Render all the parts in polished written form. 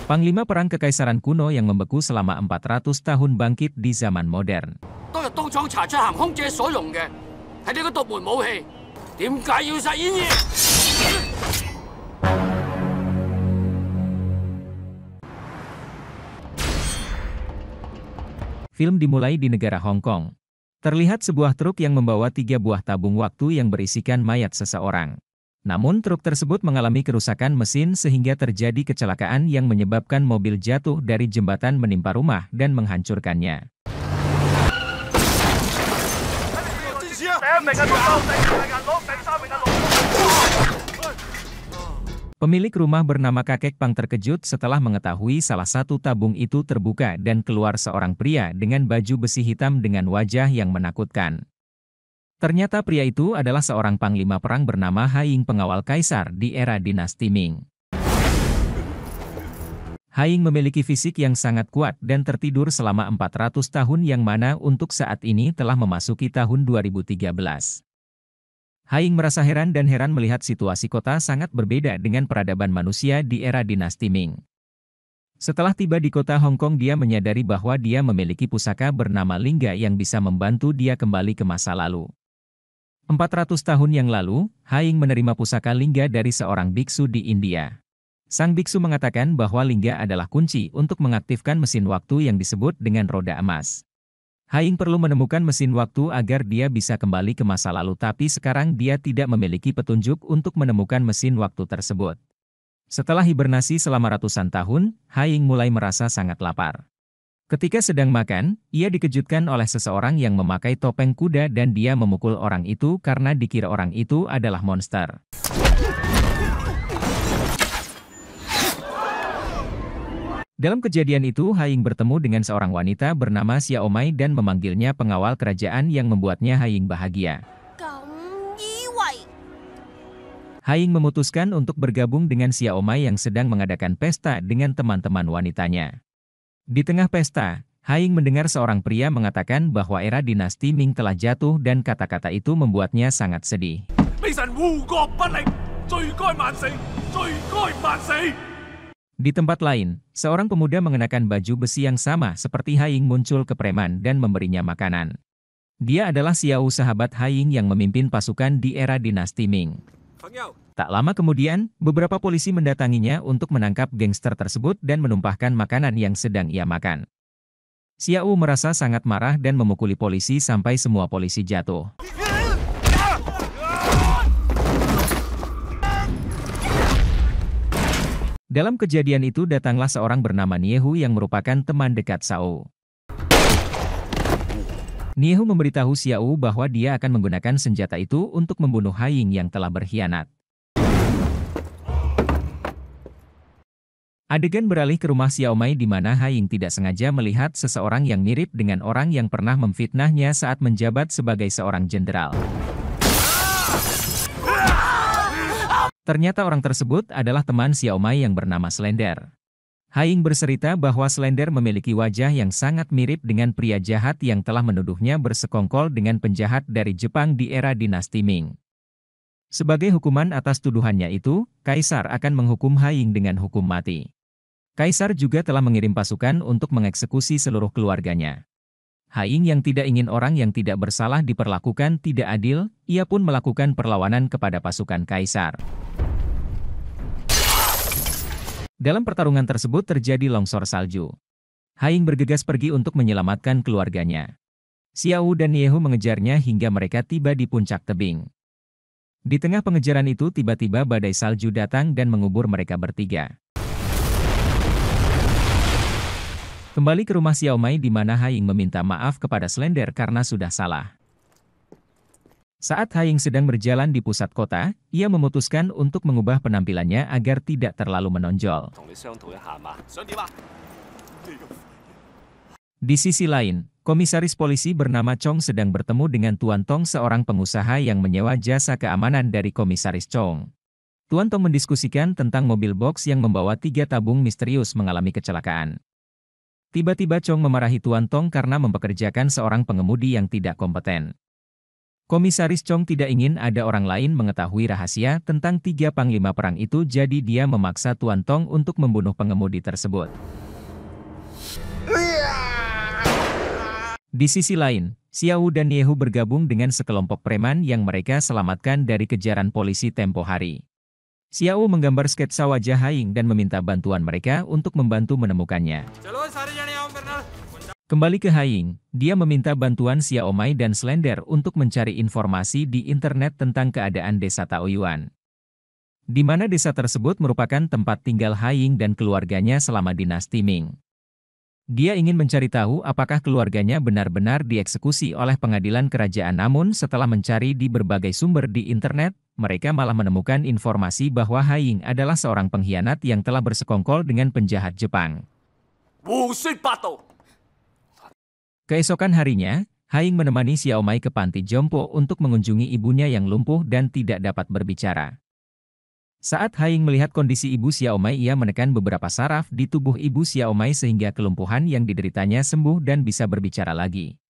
Panglima perang kekaisaran kuno yang membeku selama 400 tahun bangkit di zaman modern. Film dimulai di negara Hong Kong. Terlihat sebuah truk yang membawa 3 buah tabung waktu yang berisikan mayat seseorang. Namun truk tersebut mengalami kerusakan mesin sehingga terjadi kecelakaan yang menyebabkan mobil jatuh dari jembatan menimpa rumah dan menghancurkannya. Pemilik rumah bernama Kakek Pang terkejut setelah mengetahui salah satu tabung itu terbuka dan keluar seorang pria dengan baju besi hitam dengan wajah yang menakutkan. Ternyata pria itu adalah seorang panglima perang bernama Haiying, pengawal kaisar di era dinasti Ming. Haiying memiliki fisik yang sangat kuat dan tertidur selama 400 tahun yang mana untuk saat ini telah memasuki tahun 2013. Haiying merasa heran melihat situasi kota sangat berbeda dengan peradaban manusia di era dinasti Ming. Setelah tiba di kota Hong Kong, dia menyadari bahwa dia memiliki pusaka bernama Lingga yang bisa membantu dia kembali ke masa lalu. 400 tahun yang lalu, Haiying menerima pusaka Lingga dari seorang biksu di India. Sang biksu mengatakan bahwa Lingga adalah kunci untuk mengaktifkan mesin waktu yang disebut dengan roda emas. Haiying perlu menemukan mesin waktu agar dia bisa kembali ke masa lalu, tapi sekarang dia tidak memiliki petunjuk untuk menemukan mesin waktu tersebut. Setelah hibernasi selama ratusan tahun, Haiying mulai merasa sangat lapar. Ketika sedang makan, ia dikejutkan oleh seseorang yang memakai topeng kuda dan dia memukul orang itu karena dikira orang itu adalah monster. Dalam kejadian itu, Haiying bertemu dengan seorang wanita bernama Xiaomai dan memanggilnya pengawal kerajaan yang membuatnya Haiying bahagia. Haiying memutuskan untuk bergabung dengan Xiaomai yang sedang mengadakan pesta dengan teman-teman wanitanya. Di tengah pesta, Haiying mendengar seorang pria mengatakan bahwa era dinasti Ming telah jatuh dan kata-kata itu membuatnya sangat sedih. Di tempat lain, seorang pemuda mengenakan baju besi yang sama seperti Haiying muncul ke preman dan memberinya makanan. Dia adalah Xiao, sahabat Haiying yang memimpin pasukan di era dinasti Ming. Tak lama kemudian, beberapa polisi mendatanginya untuk menangkap gangster tersebut dan menumpahkan makanan yang sedang ia makan. Xiao merasa sangat marah dan memukuli polisi sampai semua polisi jatuh. Dalam kejadian itu datanglah seorang bernama Niehu yang merupakan teman dekat Xiao. Niehu memberitahu Xiao bahwa dia akan menggunakan senjata itu untuk membunuh Haiying yang telah berkhianat. Adegan beralih ke rumah Xiaomai di mana Haiying tidak sengaja melihat seseorang yang mirip dengan orang yang pernah memfitnahnya saat menjabat sebagai seorang jenderal. Ternyata orang tersebut adalah teman Xiaomai yang bernama Slender. Haiying bercerita bahwa Slender memiliki wajah yang sangat mirip dengan pria jahat yang telah menuduhnya bersekongkol dengan penjahat dari Jepang di era dinasti Ming. Sebagai hukuman atas tuduhannya itu, Kaisar akan menghukum Haiying dengan hukum mati. Kaisar juga telah mengirim pasukan untuk mengeksekusi seluruh keluarganya. Haiying yang tidak ingin orang yang tidak bersalah diperlakukan tidak adil, ia pun melakukan perlawanan kepada pasukan Kaisar. Dalam pertarungan tersebut terjadi longsor salju. Haiying bergegas pergi untuk menyelamatkan keluarganya. Xiao dan Niehu mengejarnya hingga mereka tiba di puncak tebing. Di tengah pengejaran itu tiba-tiba badai salju datang dan mengubur mereka bertiga. Kembali ke rumah Xiaomai di mana Haiying meminta maaf kepada Slender karena sudah salah. Saat Haiying sedang berjalan di pusat kota, ia memutuskan untuk mengubah penampilannya agar tidak terlalu menonjol. Di sisi lain, komisaris polisi bernama Chong sedang bertemu dengan Tuan Tong, seorang pengusaha yang menyewa jasa keamanan dari komisaris Chong. Tuan Tong mendiskusikan tentang mobil box yang membawa 3 tabung misterius mengalami kecelakaan. Tiba-tiba Chong memarahi Tuan Tong karena mempekerjakan seorang pengemudi yang tidak kompeten. Komisaris Chong tidak ingin ada orang lain mengetahui rahasia tentang 3 panglima perang itu, jadi dia memaksa Tuan Tong untuk membunuh pengemudi tersebut. Di sisi lain, Xiao dan Yehu bergabung dengan sekelompok preman yang mereka selamatkan dari kejaran polisi tempo hari. Xiao menggambar sketsa wajah Haiying dan meminta bantuan mereka untuk membantu menemukannya. Kembali ke Haiying, dia meminta bantuan Xiao Mai dan Slender untuk mencari informasi di internet tentang keadaan desa Taoyuan, di mana desa tersebut merupakan tempat tinggal Haiying dan keluarganya selama dinasti Ming. Dia ingin mencari tahu apakah keluarganya benar-benar dieksekusi oleh pengadilan kerajaan, namun setelah mencari di berbagai sumber di internet, mereka malah menemukan informasi bahwa Haiying adalah seorang pengkhianat yang telah bersekongkol dengan penjahat Jepang. Keesokan harinya, Haiying menemani Xiao Mai ke panti jompo untuk mengunjungi ibunya yang lumpuh dan tidak dapat berbicara. Saat Haiying melihat kondisi ibu Xiao Mai, ia menekan beberapa saraf di tubuh ibu Xiao Mai sehingga kelumpuhan yang dideritanya sembuh dan bisa berbicara lagi.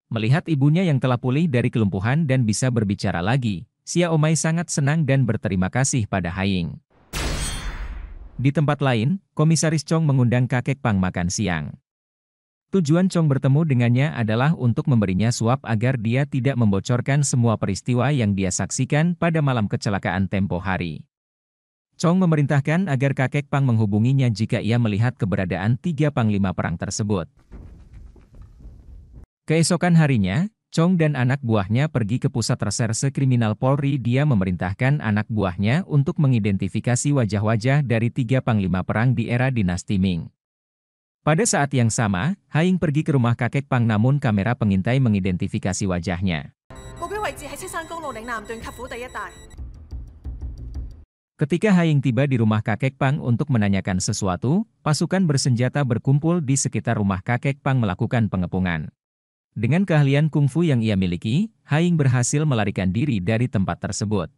Melihat ibunya yang telah pulih dari kelumpuhan dan bisa berbicara lagi, Xiao Mai sangat senang dan berterima kasih pada Haiying. Di tempat lain, Komisaris Chong mengundang kakek Pang makan siang. Tujuan Chong bertemu dengannya adalah untuk memberinya suap agar dia tidak membocorkan semua peristiwa yang dia saksikan pada malam kecelakaan tempo hari. Chong memerintahkan agar kakek Pang menghubunginya jika ia melihat keberadaan 3 panglima perang tersebut. Keesokan harinya, Chong dan anak buahnya pergi ke pusat reserse kriminal Polri. Dia memerintahkan anak buahnya untuk mengidentifikasi wajah-wajah dari 3 panglima perang di era dinasti Ming. Pada saat yang sama, Haiying pergi ke rumah kakek Pang, namun kamera pengintai mengidentifikasi wajahnya. Ketika Haiying tiba di rumah kakek Pang untuk menanyakan sesuatu, pasukan bersenjata berkumpul di sekitar rumah kakek Pang melakukan pengepungan. Dengan keahlian kungfu yang ia miliki, Haiying berhasil melarikan diri dari tempat tersebut.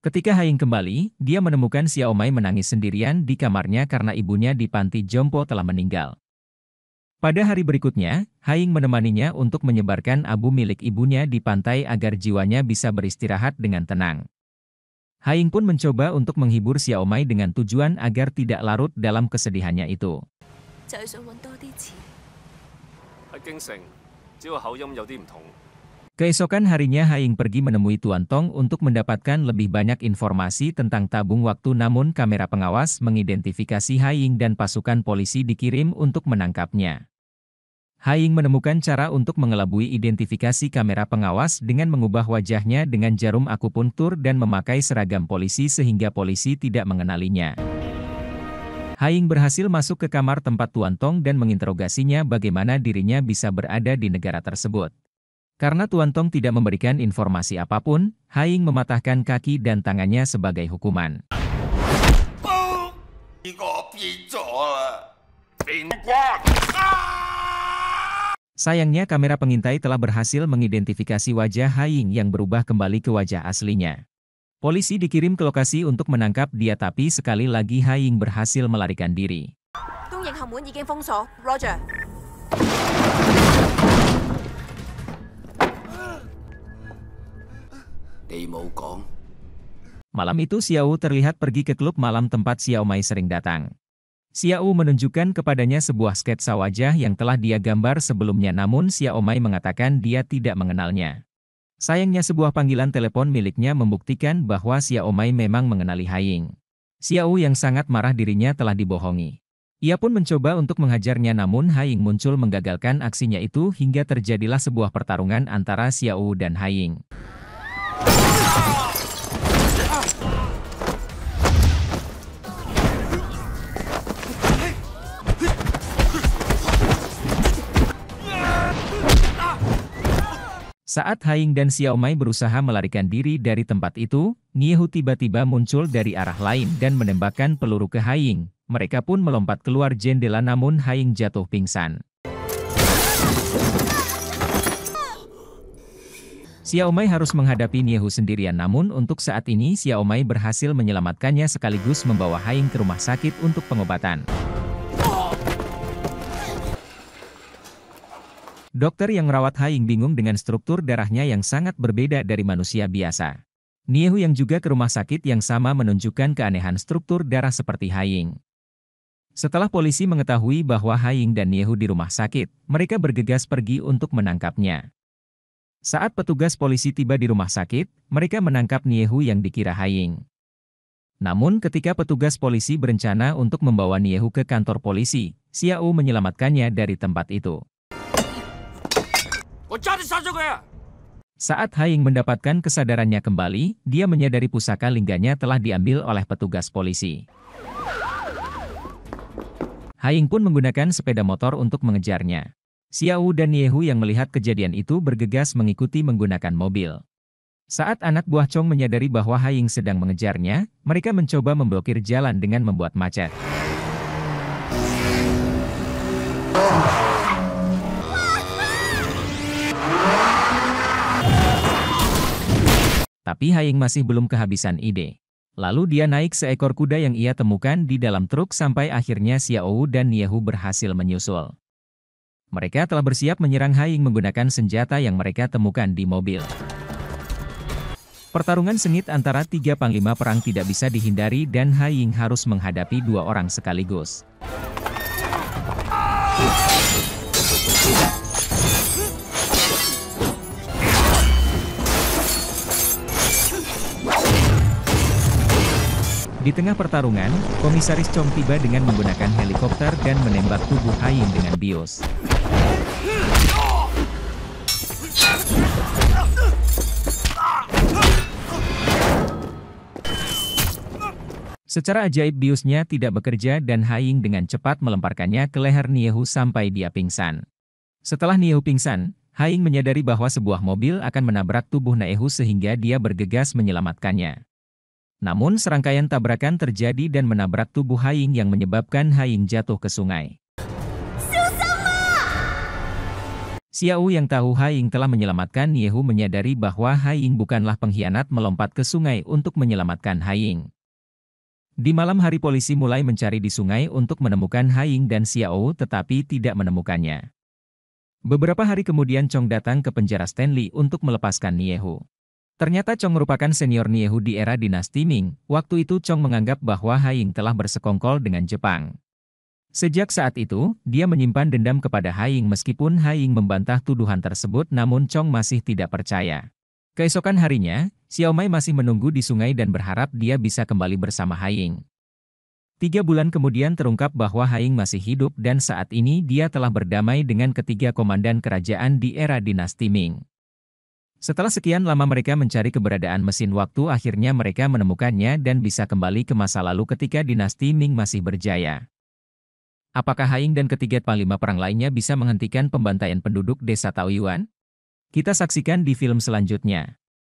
Ketika Haiying kembali, dia menemukan Xiao Mai menangis sendirian di kamarnya karena ibunya di panti jompo telah meninggal. Pada hari berikutnya, Haiying menemaninya untuk menyebarkan abu milik ibunya di pantai agar jiwanya bisa beristirahat dengan tenang. Haiying pun mencoba untuk menghibur Xiao Mai dengan tujuan agar tidak larut dalam kesedihannya itu. Keesokan harinya Haiying pergi menemui Tuan Tong untuk mendapatkan lebih banyak informasi tentang tabung waktu, namun kamera pengawas mengidentifikasi Haiying dan pasukan polisi dikirim untuk menangkapnya. Haiying menemukan cara untuk mengelabui identifikasi kamera pengawas dengan mengubah wajahnya dengan jarum akupunktur dan memakai seragam polisi sehingga polisi tidak mengenalinya. Haiying berhasil masuk ke kamar tempat Tuan Tong dan menginterogasinya bagaimana dirinya bisa berada di negara tersebut. Karena Tuan Tong tidak memberikan informasi apapun, Haiying mematahkan kaki dan tangannya sebagai hukuman. Sayangnya kamera pengintai telah berhasil mengidentifikasi wajah Haiying yang berubah kembali ke wajah aslinya. Polisi dikirim ke lokasi untuk menangkap dia, tapi sekali lagi Haiying berhasil melarikan diri. Malam itu Xiao terlihat pergi ke klub malam tempat Xiao Mai sering datang. Xiao menunjukkan kepadanya sebuah sketsa wajah yang telah dia gambar sebelumnya, namun Xiao Mai mengatakan dia tidak mengenalnya. Sayangnya sebuah panggilan telepon miliknya membuktikan bahwa Xiao Mai memang mengenali Haiying. Xiao yang sangat marah dirinya telah dibohongi. Ia pun mencoba untuk menghajarnya, namun Haiying muncul menggagalkan aksinya itu hingga terjadilah sebuah pertarungan antara Xiao dan Haiying. Saat Haiying dan Xiao Mai berusaha melarikan diri dari tempat itu, Niehu tiba-tiba muncul dari arah lain dan menembakkan peluru ke Haiying. Mereka pun melompat keluar jendela, namun Haiying jatuh pingsan. Xiaomai harus menghadapi Niehu sendirian, namun untuk saat ini Xiaomai berhasil menyelamatkannya sekaligus membawa Haing ke rumah sakit untuk pengobatan. Dokter yang merawat Haing bingung dengan struktur darahnya yang sangat berbeda dari manusia biasa. Niehu yang juga ke rumah sakit yang sama menunjukkan keanehan struktur darah seperti Haing. Setelah polisi mengetahui bahwa Haing dan Niehu di rumah sakit, mereka bergegas pergi untuk menangkapnya. Saat petugas polisi tiba di rumah sakit, mereka menangkap Niehu yang dikira Haing. Namun ketika petugas polisi berencana untuk membawa Niehu ke kantor polisi, Xiao menyelamatkannya dari tempat itu. Saat Haing mendapatkan kesadarannya kembali, dia menyadari pusaka lingganya telah diambil oleh petugas polisi. Haing pun menggunakan sepeda motor untuk mengejarnya. Xiao dan Niehu yang melihat kejadian itu bergegas mengikuti menggunakan mobil. Saat anak buah Chong menyadari bahwa Haing sedang mengejarnya, mereka mencoba memblokir jalan dengan membuat macet. Tapi Haing masih belum kehabisan ide. Lalu dia naik seekor kuda yang ia temukan di dalam truk sampai akhirnya Xiao dan Niehu berhasil menyusul. Mereka telah bersiap menyerang Haing menggunakan senjata yang mereka temukan di mobil. Pertarungan sengit antara tiga panglima perang tidak bisa dihindari dan Haing harus menghadapi dua orang sekaligus. Di tengah pertarungan, Komisaris Chong tiba dengan menggunakan helikopter dan menembak tubuh Haing dengan bius. Secara ajaib biusnya tidak bekerja dan Haing dengan cepat melemparkannya ke leher Niehu sampai dia pingsan. Setelah Niehu pingsan, Haing menyadari bahwa sebuah mobil akan menabrak tubuh Niehu sehingga dia bergegas menyelamatkannya. Namun serangkaian tabrakan terjadi dan menabrak tubuh Haing yang menyebabkan Haing jatuh ke sungai. Xiao yang tahu Haing telah menyelamatkan Niehu menyadari bahwa Haing bukanlah pengkhianat melompat ke sungai untuk menyelamatkan Haing. Di malam hari polisi mulai mencari di sungai untuk menemukan Haing dan Xiao tetapi tidak menemukannya. Beberapa hari kemudian Chong datang ke penjara Stanley untuk melepaskan Niehu. Ternyata Chong merupakan senior Niehu di era dinasti Ming. Waktu itu Chong menganggap bahwa Haing telah bersekongkol dengan Jepang. Sejak saat itu, dia menyimpan dendam kepada Haing meskipun Haing membantah tuduhan tersebut namun Chong masih tidak percaya. Keesokan harinya, Xiaomai masih menunggu di sungai dan berharap dia bisa kembali bersama Haing. 3 bulan kemudian terungkap bahwa Haing masih hidup dan saat ini dia telah berdamai dengan ketiga komandan kerajaan di era dinasti Ming. Setelah sekian lama mereka mencari keberadaan mesin waktu, akhirnya mereka menemukannya dan bisa kembali ke masa lalu ketika dinasti Ming masih berjaya. Apakah Haing dan ketiga panglima perang lainnya bisa menghentikan pembantaian penduduk desa Taoyuan? Kita saksikan di film selanjutnya.